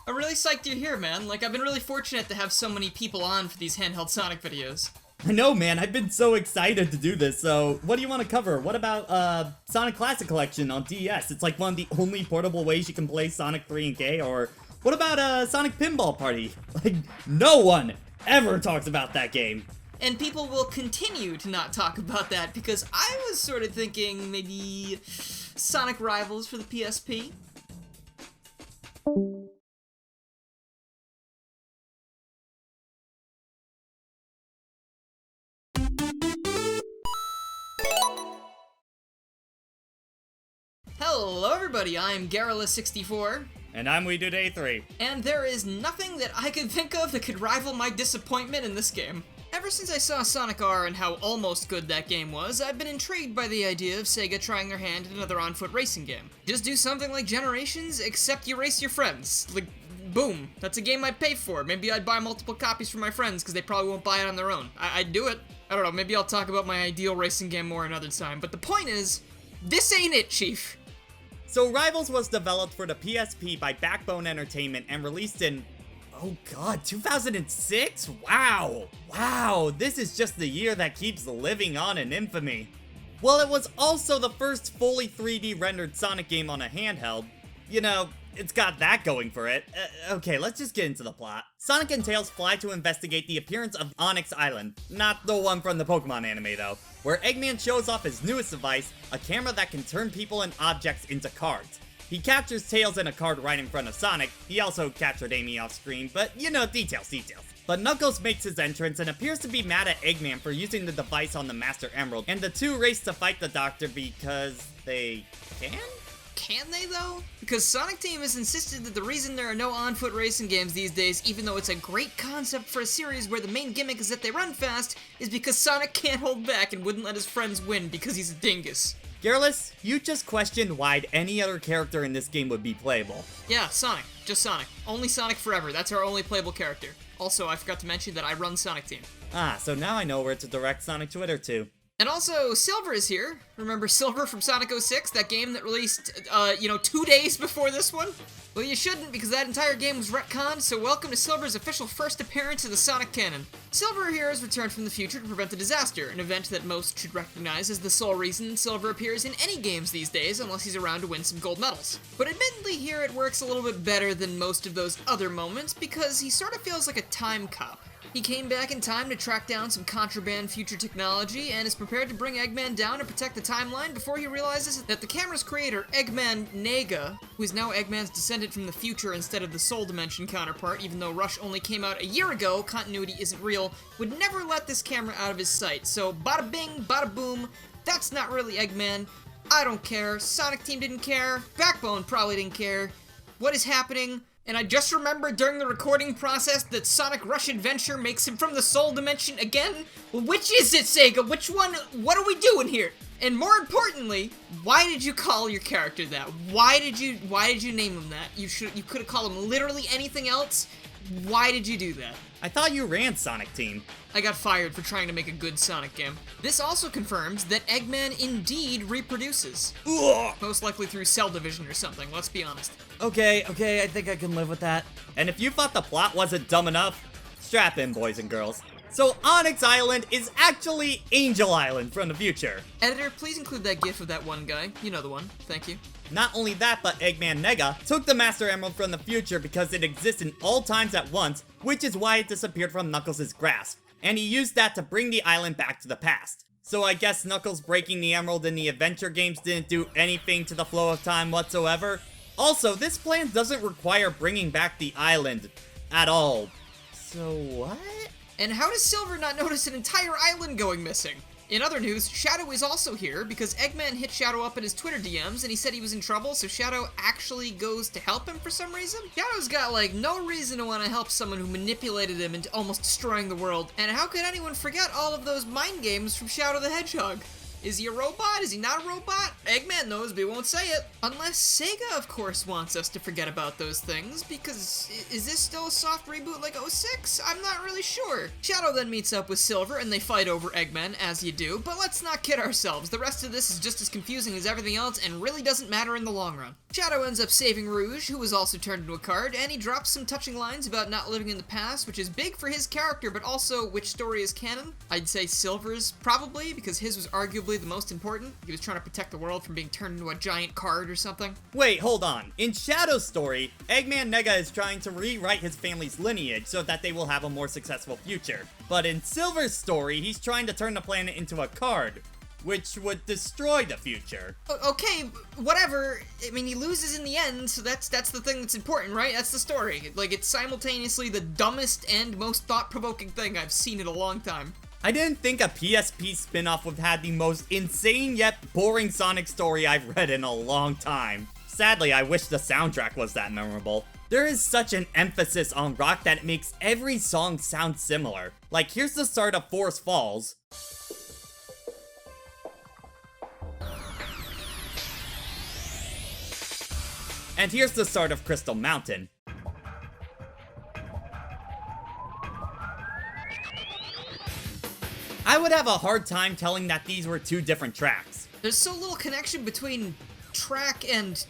I'm really psyched you're here, man. Like, I've been really fortunate to have so many people on for these handheld Sonic videos. I know, man. I've been so excited to do this. So, what do you want to cover? What about Sonic Classic Collection on DS? It's like one of the only portable ways you can play Sonic 3 and K. Or what about Sonic Pinball Party? Like, no one ever talks about that game. And people will continue to not talk about that because I was sort of thinking maybe Sonic Rivals for the PSP. Hello everybody, I'm Garrula64. And I'm WeDoDay3. And there is nothing that I could think of that could rival my disappointment in this game. Ever since I saw Sonic R and how almost good that game was, I've been intrigued by the idea of Sega trying their hand at another on-foot racing game. Just do something like Generations, except you race your friends. Like, boom, that's a game I'd pay for. Maybe I'd buy multiple copies for my friends, because they probably won't buy it on their own. I'd do it. I don't know, maybe I'll talk about my ideal racing game more another time, but the point is, this ain't it, Chief. So Rivals was developed for the PSP by Backbone Entertainment and released in, oh god, 2006? Wow, this is just the year that keeps living on in infamy. Well, it was also the first fully 3D rendered Sonic game on a handheld. You know, it's got that going for it. Okay, let's just get into the plot. Sonic and Tails fly to investigate the appearance of Onyx Island. Not the one from the Pokemon anime though, where Eggman shows off his newest device, a camera that can turn people and objects into cards. He captures Tails in a card right in front of Sonic. He also captured Amy off screen, but you know, details. But Knuckles makes his entrance and appears to be mad at Eggman for using the device on the Master Emerald, and the two race to fight the Doctor because they can? Can they, though? Because Sonic Team has insisted that the reason there are no on-foot racing games these days, even though it's a great concept for a series where the main gimmick is that they run fast, is because Sonic can't hold back and wouldn't let his friends win because he's a dingus. Garrulus, you just questioned why any other character in this game would be playable. Yeah, Sonic. Just Sonic. Only Sonic forever. That's our only playable character. Also, I forgot to mention that I run Sonic Team. Ah, so now I know where to direct Sonic Twitter to. And also, Silver is here. Remember Silver from Sonic 06? That game that released, 2 days before this one? Well, you shouldn't, because that entire game was retconned, so welcome to Silver's official first appearance in the Sonic canon. Silver here has returned from the future to prevent a disaster, an event that most should recognize as the sole reason Silver appears in any games these days, unless he's around to win some gold medals. But admittedly here it works a little bit better than most of those other moments, because he sort of feels like a time cop. He came back in time to track down some contraband future technology and is prepared to bring Eggman down and protect the timeline before he realizes that the camera's creator, Eggman Nega, who is now Eggman's descendant from the future instead of the Soul Dimension counterpart, even though Rush only came out a year ago, continuity isn't real, would never let this camera out of his sight. So bada bing, bada boom, that's not really Eggman. I don't care, Sonic Team didn't care, Backbone probably didn't care. What is happening? And I just remembered during the recording process that Sonic Rush Adventure makes him from the Soul Dimension again? Well, which is it, Sega? Which one? What are we doing here? And more importantly, why did you call your character that? Why did you name him that? You could have called him literally anything else. Why did you do that? I thought you ran Sonic Team. I got fired for trying to make a good Sonic game. This also confirms that Eggman indeed reproduces. Ugh. Most likely through cell division or something, let's be honest. Okay, I think I can live with that. And if you thought the plot wasn't dumb enough, strap in, boys and girls. So Onyx Island is actually Angel Island from the future. Editor, please include that gif of that one guy. You know the one. Thank you. Not only that, but Eggman Nega took the Master Emerald from the future because it exists in all times at once, which is why it disappeared from Knuckles' grasp. And he used that to bring the island back to the past. So I guess Knuckles breaking the Emerald in the adventure games didn't do anything to the flow of time whatsoever. Also, this plan doesn't require bringing back the island at all. So what? And how does Silver not notice an entire island going missing? In other news, Shadow is also here because Eggman hit Shadow up in his Twitter DMs and he said he was in trouble, so Shadow actually goes to help him for some reason? Shadow's got like no reason to want to help someone who manipulated him into almost destroying the world, and how could anyone forget all of those mind games from Shadow the Hedgehog? Is he a robot? Is he not a robot? Eggman knows, but he won't say it. Unless Sega, of course, wants us to forget about those things, because is this still a soft reboot like '06? I'm not really sure. Shadow then meets up with Silver, and they fight over Eggman, as you do, but let's not kid ourselves. The rest of this is just as confusing as everything else, and really doesn't matter in the long run. Shadow ends up saving Rouge, who was also turned into a card, and he drops some touching lines about not living in the past, which is big for his character, but also which story is canon. I'd say Silver's probably, because his was arguably the most important. He was trying to protect the world from being turned into a giant card or something. Wait, hold on. In Shadow's story, Eggman Nega is trying to rewrite his family's lineage so that they will have a more successful future. But in Silver's story, he's trying to turn the planet into a card, which would destroy the future. Okay, whatever. I mean, he loses in the end, so that's the thing that's important, right? That's the story. Like, it's simultaneously the dumbest and most thought-provoking thing I've seen in a long time. I didn't think a PSP spin-off would have the most insane yet boring Sonic story I've read in a long time. Sadly, I wish the soundtrack was that memorable. There is such an emphasis on rock that it makes every song sound similar. Like, here's the start of Forest Falls. And here's the start of Crystal Mountain. I would have a hard time telling that these were two different tracks. There's so little connection between track and,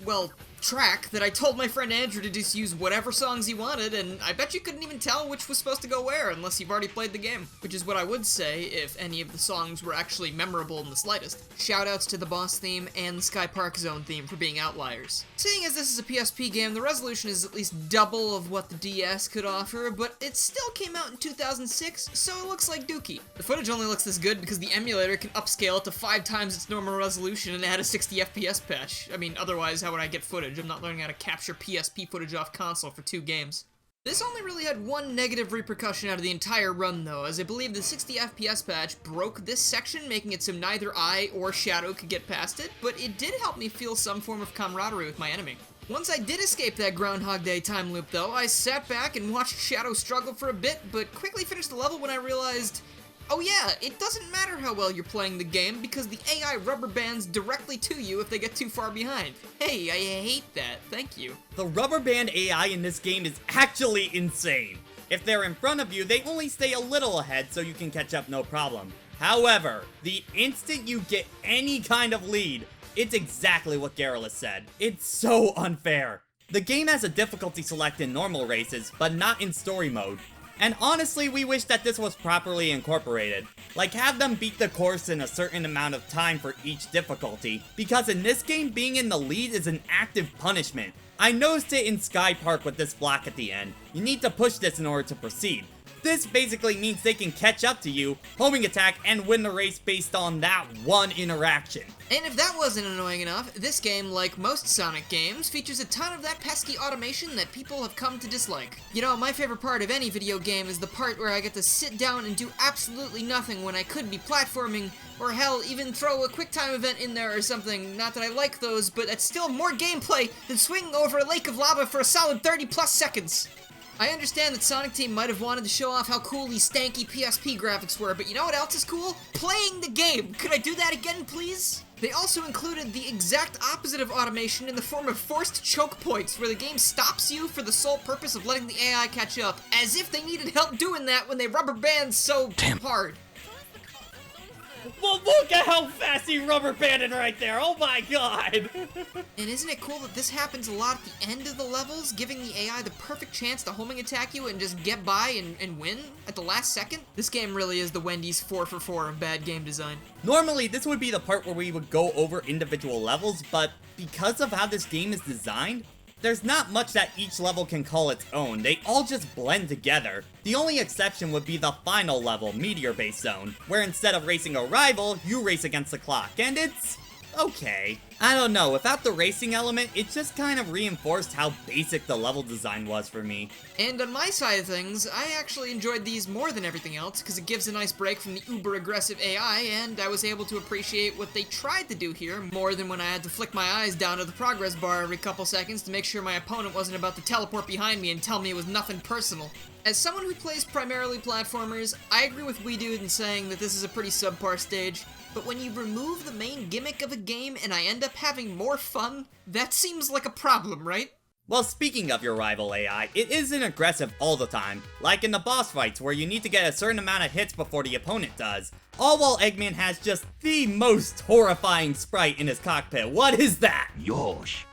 well, track that I told my friend Andrew to just use whatever songs he wanted, and I bet you couldn't even tell which was supposed to go where unless you've already played the game. Which is what I would say if any of the songs were actually memorable in the slightest. Shoutouts to the boss theme and the Sky Park Zone theme for being outliers. Seeing as this is a PSP game, the resolution is at least double of what the DS could offer, but it still came out in 2006, so it looks like dookie. The footage only looks this good because the emulator can upscale it to 5 times its normal resolution and add a 60 FPS patch. I mean, otherwise, how would I get footage? I'm not learning how to capture PSP footage off console for 2 games. This only really had one negative repercussion out of the entire run though, as I believe the 60 FPS patch broke this section, making it so neither I or Shadow could get past it, but it did help me feel some form of camaraderie with my enemy. Once I did escape that Groundhog Day time loop though, I sat back and watched Shadow struggle for a bit, but quickly finished the level when I realized, oh yeah, it doesn't matter how well you're playing the game because the AI rubber bands directly to you if they get too far behind. Hey, I hate that, thank you. The rubber band AI in this game is actually insane. If they're in front of you, they only stay a little ahead so you can catch up no problem. However, the instant you get any kind of lead, it's exactly what Garrulus said. It's so unfair. The game has a difficulty select in normal races, but not in story mode. And honestly, we wish that this was properly incorporated. Like, have them beat the course in a certain amount of time for each difficulty, because in this game, being in the lead is an active punishment. I noticed it in Sky Park with this block at the end. You need to push this in order to proceed. This basically means they can catch up to you, homing attack, and win the race based on that one interaction. And if that wasn't annoying enough, this game, like most Sonic games, features a ton of that pesky automation that people have come to dislike. You know, my favorite part of any video game is the part where I get to sit down and do absolutely nothing when I could be platforming, or hell, even throw a QuickTime event in there or something. Not that I like those, but that's still more gameplay than swinging over a lake of lava for a solid 30 plus seconds. I understand that Sonic Team might have wanted to show off how cool these stanky PSP graphics were, but you know what else is cool? Playing the game! Could I do that again, please? They also included the exact opposite of automation in the form of forced choke points, where the game stops you for the sole purpose of letting the AI catch up, as if they needed help doing that when they rubber band so hard. Well, look at how fast he rubber banded right there, oh my god! And isn't it cool that this happens a lot at the end of the levels, giving the AI the perfect chance to homing attack you and just get by and win at the last second? This game really is the Wendy's 4 for 4 of bad game design. Normally, this would be the part where we would go over individual levels, but because of how this game is designed, there's not much that each level can call its own. They all just blend together. The only exception would be the final level, Meteor Base Zone, where instead of racing a rival, you race against the clock, and it's okay. I don't know, without the racing element, it just kind of reinforced how basic the level design was for me. And on my side of things, I actually enjoyed these more than everything else, because it gives a nice break from the uber-aggressive AI, and I was able to appreciate what they tried to do here, more than when I had to flick my eyes down to the progress bar every couple seconds to make sure my opponent wasn't about to teleport behind me and tell me it was nothing personal. As someone who plays primarily platformers, I agree with WeDude in saying that this is a pretty subpar stage. But when you remove the main gimmick of a game and I end up having more fun, that seems like a problem, right? Well, speaking of your rival AI, it isn't aggressive all the time, like in the boss fights where you need to get a certain amount of hits before the opponent does. All while Eggman has just the most horrifying sprite in his cockpit. What is that? Yosh.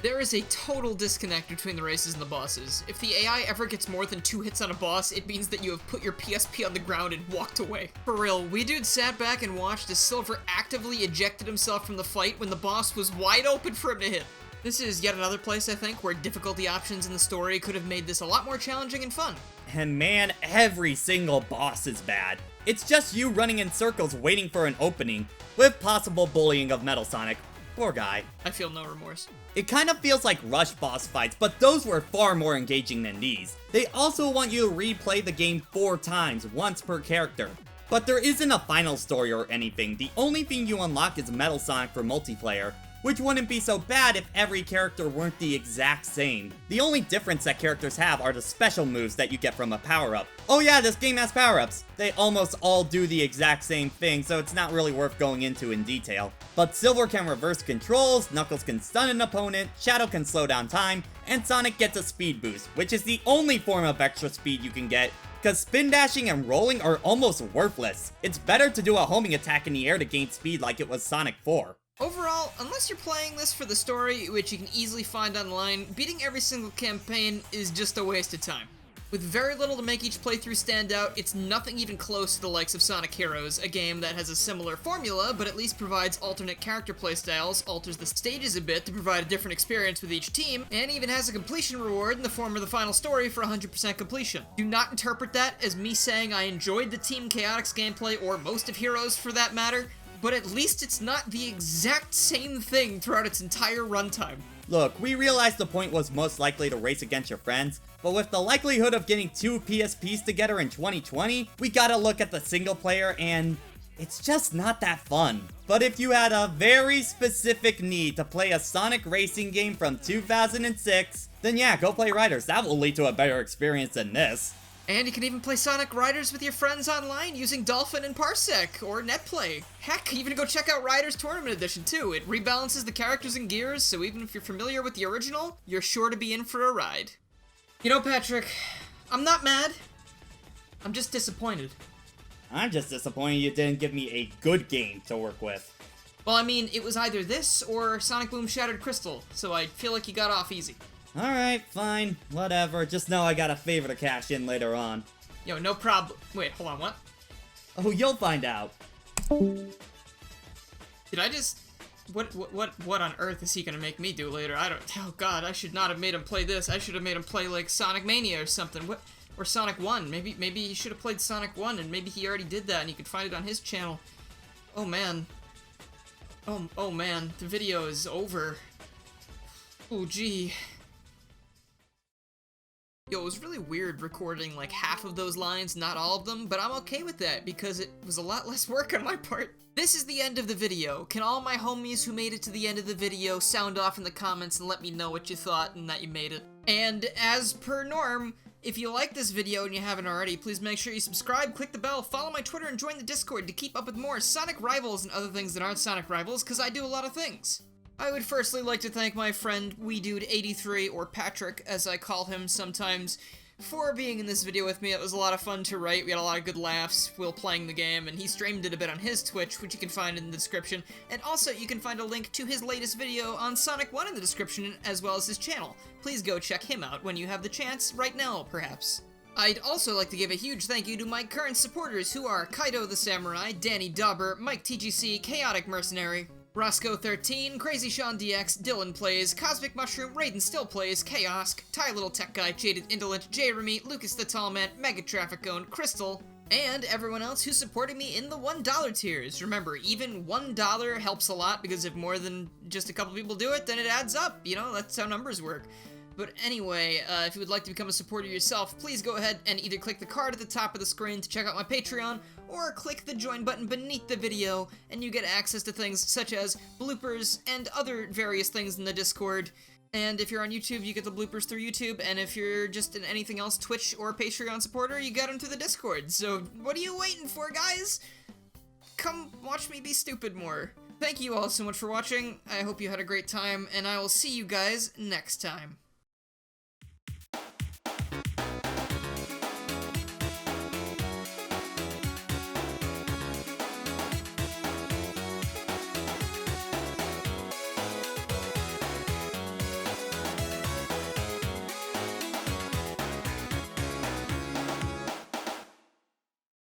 There is a total disconnect between the races and the bosses. If the AI ever gets more than 2 hits on a boss, it means that you have put your PSP on the ground and walked away. For real, we dude sat back and watched as Silver actively ejected himself from the fight when the boss was wide open for him to hit. This is yet another place, I think, where difficulty options in the story could have made this a lot more challenging and fun. And man, every single boss is bad. It's just you running in circles waiting for an opening, with possible bullying of Metal Sonic. Poor guy. I feel no remorse. It kind of feels like Rush boss fights, but those were far more engaging than these. They also want you to replay the game 4 times, once per character. But there isn't a final story or anything. The only thing you unlock is Metal Sonic for multiplayer, which wouldn't be so bad if every character weren't the exact same. The only difference that characters have are the special moves that you get from a power-up. Oh yeah, this game has power-ups. They almost all do the exact same thing, so it's not really worth going into in detail. But Silver can reverse controls, Knuckles can stun an opponent, Shadow can slow down time, and Sonic gets a speed boost, which is the only form of extra speed you can get, because spin dashing and rolling are almost worthless. It's better to do a homing attack in the air to gain speed like it was Sonic 4. Overall, unless you're playing this for the story, which you can easily find online, beating every single campaign is just a waste of time. With very little to make each playthrough stand out, it's nothing even close to the likes of Sonic Heroes, a game that has a similar formula, but at least provides alternate character playstyles, alters the stages a bit to provide a different experience with each team, and even has a completion reward in the form of the final story for 100% completion. Do not interpret that as me saying I enjoyed the Team Chaotix gameplay, or most of Heroes for that matter, but at least it's not the exact same thing throughout its entire runtime. Look, we realized the point was most likely to race against your friends, but with the likelihood of getting 2 PSPs together in 2020, we gotta look at the single player and it's just not that fun. But if you had a very specific need to play a Sonic racing game from 2006, then yeah, go play Riders. That will lead to a better experience than this. And you can even play Sonic Riders with your friends online using Dolphin and Parsec, or NetPlay. Heck, even go check out Riders Tournament Edition too. It rebalances the characters and gears, so even if you're familiar with the original, you're sure to be in for a ride. You know, Patrick, I'm not mad. I'm just disappointed. I'm just disappointed you didn't give me a good game to work with. Well, I mean, it was either this or Sonic Boom Shattered Crystal, so I feel like you got off easy. Alright, fine, whatever. Just know I got a favor to cash in later on. Yo, no problem. Wait, hold on, what? Oh, you'll find out. Did I just... What on earth is he gonna make me do later? Oh god, I should not have made him play this. I should have made him play, like, Sonic Mania or something. What? Or Sonic 1. Maybe he should have played Sonic 1, and maybe he already did that, and you could find it on his channel. Oh, man. Oh, man. The video is over. Oh, gee. Yo, it was really weird recording like half of those lines, not all of them, but I'm okay with that because it was a lot less work on my part. This is the end of the video. Can all my homies who made it to the end of the video sound off in the comments and let me know what you thought and that you made it? And as per norm, if you like this video and you haven't already, please make sure you subscribe, click the bell, follow my Twitter, and join the Discord to keep up with more Sonic Rivals and other things that aren't Sonic Rivals, because I do a lot of things. I would firstly like to thank my friend WeDude83, or Patrick as I call him sometimes, for being in this video with me. It was a lot of fun to write. We had a lot of good laughs while playing the game, and he streamed it a bit on his Twitch, which you can find in the description. And also, you can find a link to his latest video on Sonic 1 in the description, as well as his channel. Please go check him out when you have the chance, right now, perhaps. I'd also like to give a huge thank you to my current supporters, who are Kaido the Samurai, Danny Dauber, Mike TGC, Chaotic Mercenary, Roscoe13, Crazy Sean DX, Dylan Plays, Cosmic Mushroom, Raiden Still Plays, Chaos, Ty Little Tech Guy, Jaded Indolent, Jeremy, Lucas the Tall Man, Mega Traffic Owned, Crystal, and everyone else who supported me in the $1 tiers. Remember, even $1 helps a lot, because if more than just a couple people do it, then it adds up. You know, that's how numbers work. But anyway, if you would like to become a supporter yourself, please go ahead and either click the card at the top of the screen to check out my Patreon, or click the join button beneath the video, and you get access to things such as bloopers and other various things in the Discord. And if you're on YouTube, you get the bloopers through YouTube, and if you're just an anything else Twitch or Patreon supporter, you get them through the Discord. So what are you waiting for, guys? come watch me be stupid more. Thank you all so much for watching. I hope you had a great time, and I will see you guys next time.